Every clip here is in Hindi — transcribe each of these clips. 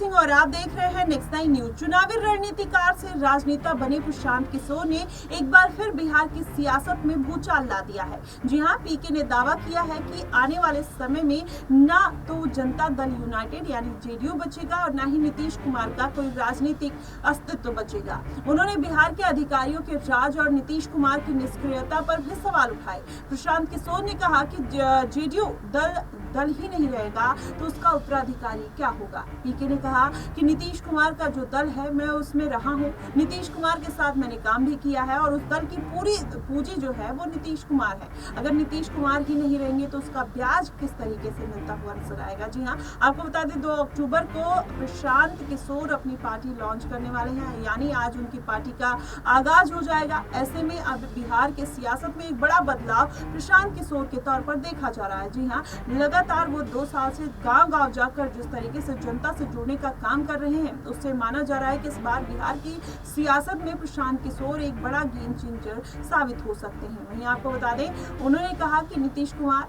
सिंह और आप देख रहे हैं नेक्स्ट 9 न्यूज। चुनावी रणनीतिकार से राजनेता बने प्रशांत किशोर ने एक बार फिर बिहार की सियासत में भूचाल ला दिया है। जी हां, पीके ने दावा किया है कि आने वाले समय में ना तो जनता दल यूनाइटेड यानी जेडीयू बचेगा और ना ही नीतीश कुमार का कोई राजनीतिक अस्तित्व बचेगा। उन्होंने बिहार के अधिकारियों के राज और नीतीश कुमार की निष्क्रियता पर भी सवाल उठाए। प्रशांत किशोर ने कहा कि जेडीयू दल ही नहीं रहेगा तो उसका उत्तराधिकारी क्या होगा। पीके ने कहा कि नीतीश कुमार का जो दल है मैं उसमें रहा हूं, नीतीश कुमार के साथ मैंने काम भी किया है और उस दल की पूरी पूंजी जो है वो नीतीश कुमार है। अगर नीतीश कुमार ही नहीं रहेंगे तो उसका ब्याज किस तरीके से मिलता हुआ नजर आएगा। जी हाँ, आपको बता दें 2 अक्टूबर को प्रशांत किशोर अपनी पार्टी लॉन्च करने वाले हैं, यानी आज उनकी पार्टी का आगाज हो जाएगा। ऐसे में अब बिहार के सियासत में एक बड़ा बदलाव प्रशांत किशोर के तौर पर देखा जा रहा है। जी हाँ, लगातार वो 2 साल से गांव-गांव जाकर जिस तरीके से जनता से जुड़ने का काम कर रहे हैं, उससे माना जा रहा है कि इस बार बिहार की सियासत में प्रशांत किशोर एक बड़ा गेम चेंजर साबित हो सकते हैं। वहीं आपको बता दें, उन्होंने कहा कि नीतीश कुमार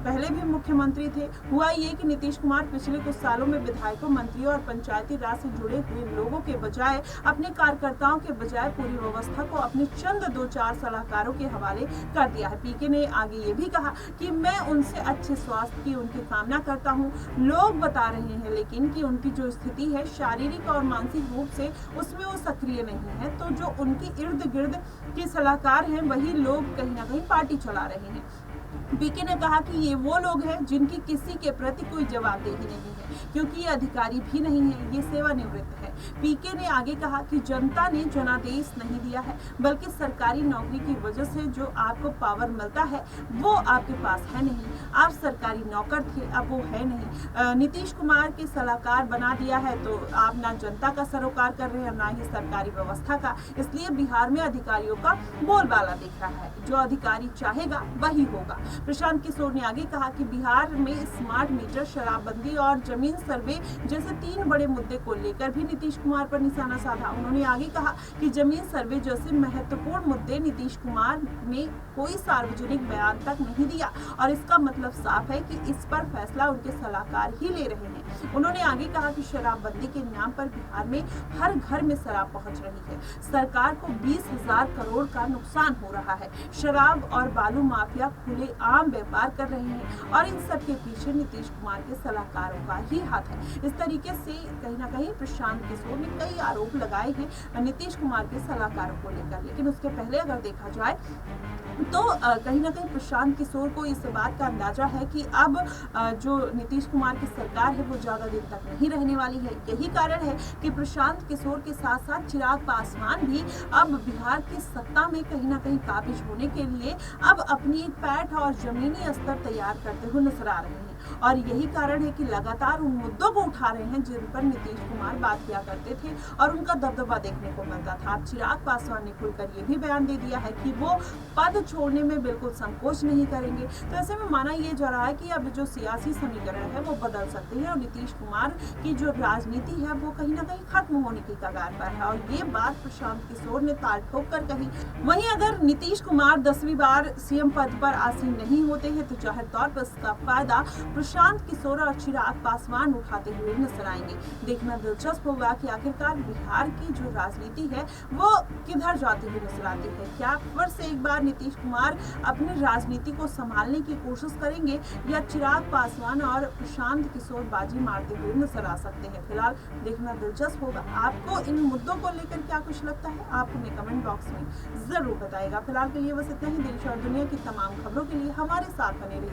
पहले भी मुख्यमंत्री थे। हुआ ये कि नीतीश कुमार पिछले कुछ सालों में विधायकों, मंत्रियों और पंचायती राज से जुड़े हुए लोगों के बजाय अपने कार्यकर्ताओं के बजाय पूरी व्यवस्था को अपने चंद 2-4 सलाहकारों के हवाले कर दिया है। पीके ने आगे ये भी कहा कि मैं उनसे अच्छे स्वास्थ्य की उनकी कामना करता हूं। लोग बता रहे हैं लेकिन कि उनकी जो स्थिति है शारीरिक और मानसिक रूप से उसमें वो सक्रिय नहीं है, तो जो उनकी इर्द गिर्द के सलाहकार हैं वही लोग कहीं ना कहीं पार्टी चला रहे हैं। पीके ने कहा कि ये वो लोग हैं जिनकी किसी के प्रति कोई जवाबदेही नहीं है, क्योंकि ये अधिकारी भी नहीं है, ये सेवानिवृत्त है। पीके ने आगे कहा कि जनता ने जनादेश नहीं दिया है, बल्कि सरकारी नौकरी की वजह से जो आपको पावर मिलता है वो आपके पास है नहीं। आप सरकारी नौकर थे, अब वो है नहीं। नीतीश कुमार के सलाहकार बना दिया है तो आप ना जनता का सरोकार कर रहे हैं ना ही सरकारी व्यवस्था का, इसलिए बिहार में अधिकारियों का बोलबाला दिख रहा है। जो अधिकारी चाहेगा वही होगा। प्रशांत किशोर ने आगे कहा कि बिहार में स्मार्ट मीटर, शराबबंदी और जमीन सर्वे जैसे 3 बड़े मुद्दे को लेकर भी नीतीश कुमार पर निशाना साधा। उन्होंने आगे कहा कि जमीन सर्वे जैसे महत्वपूर्ण मुद्दे नीतीश कुमार ने कोई सार्वजनिक बयान तक नहीं दिया और इसका मतलब साफ है कि इस पर फैसला उनके सलाहकार ही ले रहे हैं। उन्होंने आगे कहा कि शराबबंदी के नाम पर बिहार में हर घर में शराब पहुंच रही है। सरकार को 20,000 करोड़ का नुकसान हो रहा है। शराब और बालू माफिया खुले आम व्यापार कर रहे हैं और इन सब के पीछे नीतीश कुमार के सलाहकारों का ही हाथ है। इस तरीके से कहीं ना कहीं प्रशांत किशोर ने कई आरोप लगाए हैं नीतीश कुमार के सलाहकारों को लेकर। लेकिन उसके पहले अगर देखा जाए तो कहीं ना कहीं प्रशांत किशोर को इस बात का अंदाजा है कि अब जो नीतीश कुमार की सरकार है वो ज्यादा दिन तक नहीं रहने वाली है। यही कारण है कि प्रशांत किशोर के साथ साथ चिराग पासवान भी अब बिहार की सत्ता में कहीं ना कहीं काबिज होने के लिए अब अपनी एक पैठ और जमीनी स्तर तैयार करते हुए नजर आ रहे हैं। और यही कारण है कि लगातार उन मुद्दों को उठा रहे हैं जिन पर नीतीश कुमार बात किया करते थे और उनका दबदबा देखने को मिलता था। अब चिराग पासवान ने खुलकर ये भी बयान दे दिया है कि वो पद छोड़ने में बिल्कुल संकोच नहीं करेंगे। तो ऐसे में माना यह जा रहा है कि अब जो सियासी समीकरण है वो बदल सकते हैं और नीतीश कुमार की जो राजनीति है वो कहीं ना कहीं खत्म होने की कगार पर है। और ये बात प्रशांत किशोर ने ताल ठोक कर कही। वहीं अगर नीतीश कुमार 10वीं बार सीएम पद पर आसीन नहीं होते हैं तो जाहिर तौर पर इसका फायदा प्रशांत किशोर और चिराग पासवान उठाते हुए नजर आएंगे। देखना दिलचस्प होगा कि आखिरकार बिहार की जो राजनीति है वो किधर जाती हुई नजर आती है। क्या फिर से एक बार नीतीश कुमार अपनी राजनीति को संभालने की कोशिश करेंगे या चिराग पासवान और प्रशांत किशोर बाजी मारते हुए नजर आ सकते हैं। फिलहाल देखना दिलचस्प होगा। आपको इन मुद्दों को लेकर क्या कुछ लगता है आप हमें कमेंट बॉक्स में जरूर बताएगा। फिलहाल के लिए बस इतना ही। देश और दुनिया की तमाम खबरों के लिए हमारे साथ बने रहिए।